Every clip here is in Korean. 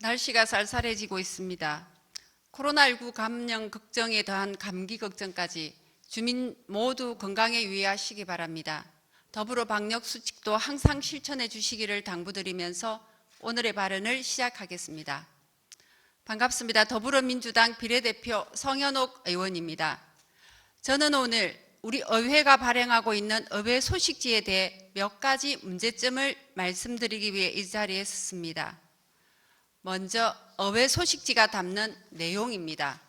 날씨가 쌀쌀해지고 있습니다. 코로나19 감염 걱정에 더한 감기 걱정까지 주민 모두 건강에 유의하시기 바랍니다. 더불어 방역 수칙도 항상 실천해 주시기를 당부드리면서 오늘의 발언을 시작하겠습니다. 반갑습니다. 더불어민주당 비례대표 성현옥 의원입니다. 저는 오늘 우리 의회가 발행하고 있는 의회 소식지에 대해 몇 가지 문제점을 말씀드리기 위해 이 자리에 섰습니다. 먼저 의회 소식지가 담는 내용입니다.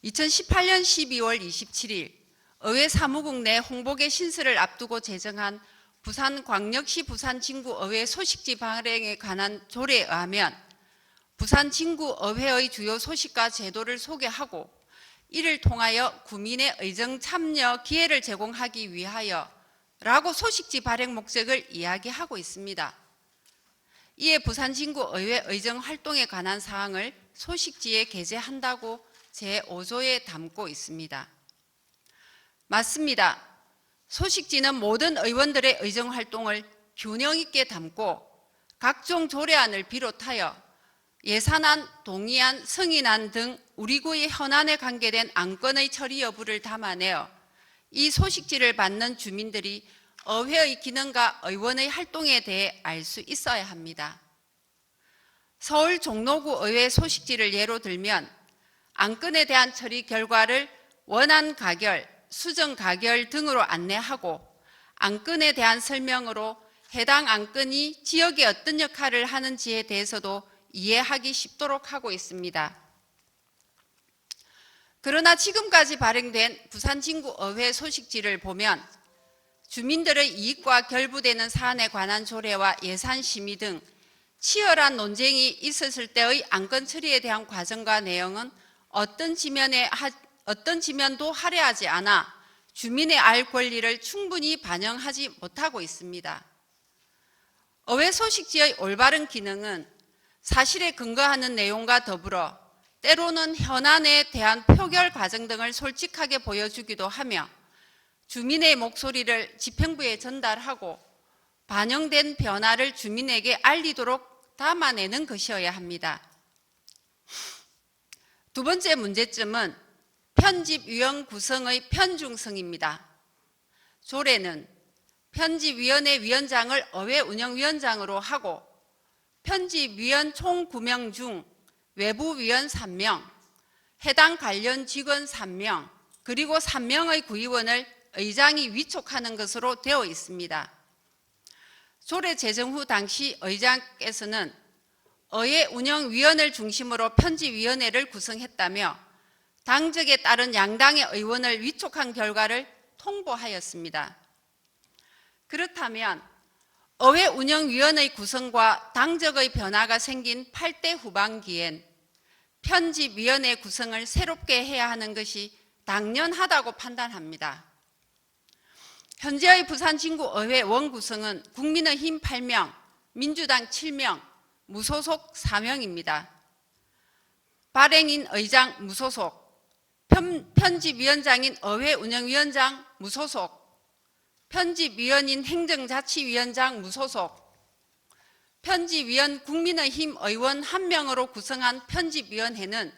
2018년 12월 27일 의회 사무국 내 홍보계 신설을 앞두고 제정한 부산광역시 부산진구의회 소식지 발행에 관한 조례에 의하면 부산진구의회의 주요 소식과 제도를 소개하고 이를 통하여 구민의 의정 참여 기회를 제공하기 위하여 라고 소식지 발행 목적을 이야기하고 있습니다. 이에 부산진구의회 의정 활동에 관한 사항을 소식지에 게재한다고 제5조에 담고 있습니다. 맞습니다. 소식지는 모든 의원들의 의정 활동을 균형 있게 담고 각종 조례안을 비롯하여 예산안, 동의안, 승인안 등 우리 구의 현안에 관계된 안건의 처리 여부를 담아내어 이 소식지를 받는 주민들이 의회의 기능과 의원의 활동에 대해 알 수 있어야 합니다. 서울 종로구 의회 소식지를 예로 들면 안건에 대한 처리 결과를 원안 가결, 수정 가결 등으로 안내하고 안건에 대한 설명으로 해당 안건이 지역에 어떤 역할을 하는지에 대해서도 이해하기 쉽도록 하고 있습니다. 그러나 지금까지 발행된 부산진구의회 소식지를 보면 주민들의 이익과 결부되는 사안에 관한 조례와 예산 심의 등 치열한 논쟁이 있었을 때의 안건 처리에 대한 과정과 내용은 어떤 지면도 할애하지 않아 주민의 알 권리를 충분히 반영하지 못하고 있습니다. 의회 소식지의 올바른 기능은 사실에 근거하는 내용과 더불어 때로는 현안에 대한 표결 과정 등을 솔직하게 보여주기도 하며 주민의 목소리를 집행부에 전달하고 반영된 변화를 주민에게 알리도록 담아내는 것이어야 합니다. 두 번째 문제점은 편집위원 구성의 편중성입니다. 조례는 편집위원회 위원장을 의회 운영위원장으로 하고 편집위원 총 9명 중 외부위원 3명, 해당 관련 직원 3명, 그리고 3명의 구의원을 의장이 위촉하는 것으로 되어 있습니다. 조례 제정 후 당시 의장께서는 의회 운영위원을 중심으로 편집위원회를 구성했다며 당적에 따른 양당의 의원을 위촉한 결과를 통보하였습니다. 그렇다면 의회 운영위원회 구성과 당적의 변화가 생긴 8대 후반기엔 편집위원회 구성을 새롭게 해야 하는 것이 당연하다고 판단합니다. 현재의 부산진구의회 원구성은 국민의힘 8명, 민주당 7명, 무소속 4명입니다. 발행인 의장 무소속, 편집위원장인 의회 운영위원장 무소속, 편집위원인 행정자치위원장 무소속, 편집위원 국민의힘 의원 1명으로 구성한 편집위원회는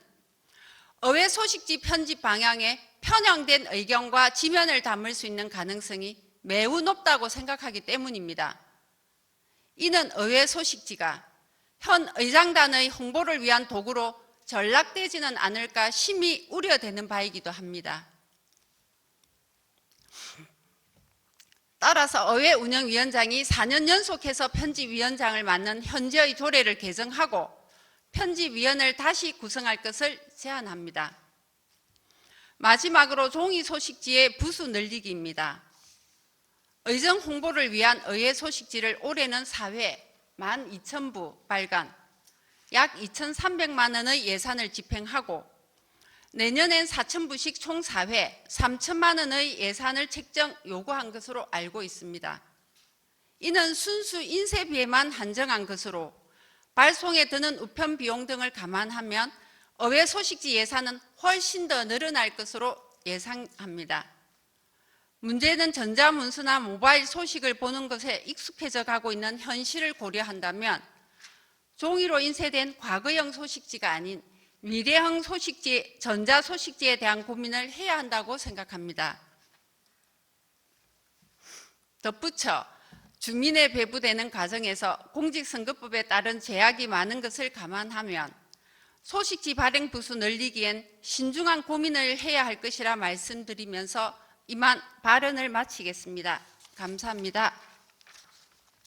의회 소식지 편집 방향에 편향된 의견과 지면을 담을 수 있는 가능성이 매우 높다고 생각하기 때문입니다. 이는 의회 소식지가 현 의장단의 홍보를 위한 도구로 전락되지는 않을까 심히 우려되는 바이기도 합니다. 따라서 의회 운영위원장이 4년 연속해서 편집위원장을 맡는 현재의 조례를 개정하고 편집위원을 다시 구성할 것을 제안합니다. 마지막으로 종이 소식지의 부수 늘리기입니다. 의정 홍보를 위한 의회 소식지를 올해는 4회 12,000부 발간, 약 2,300만 원의 예산을 집행하고 내년엔 4,000부씩 총 4회 3천만 원의 예산을 책정 요구한 것으로 알고 있습니다. 이는 순수 인쇄비에만 한정한 것으로 발송에 드는 우편 비용 등을 감안하면 의회 소식지 예산은 훨씬 더 늘어날 것으로 예상합니다. 문제는 전자문서나 모바일 소식을 보는 것에 익숙해져 가고 있는 현실을 고려한다면 종이로 인쇄된 과거형 소식지가 아닌 미래형 소식지, 전자소식지에 대한 고민을 해야 한다고 생각합니다. 덧붙여 주민에 배부되는 과정에서 공직선거법에 따른 제약이 많은 것을 감안하면 소식지 발행 부수 늘리기엔 신중한 고민을 해야 할 것이라 말씀드리면서 이만 발언을 마치겠습니다. 감사합니다.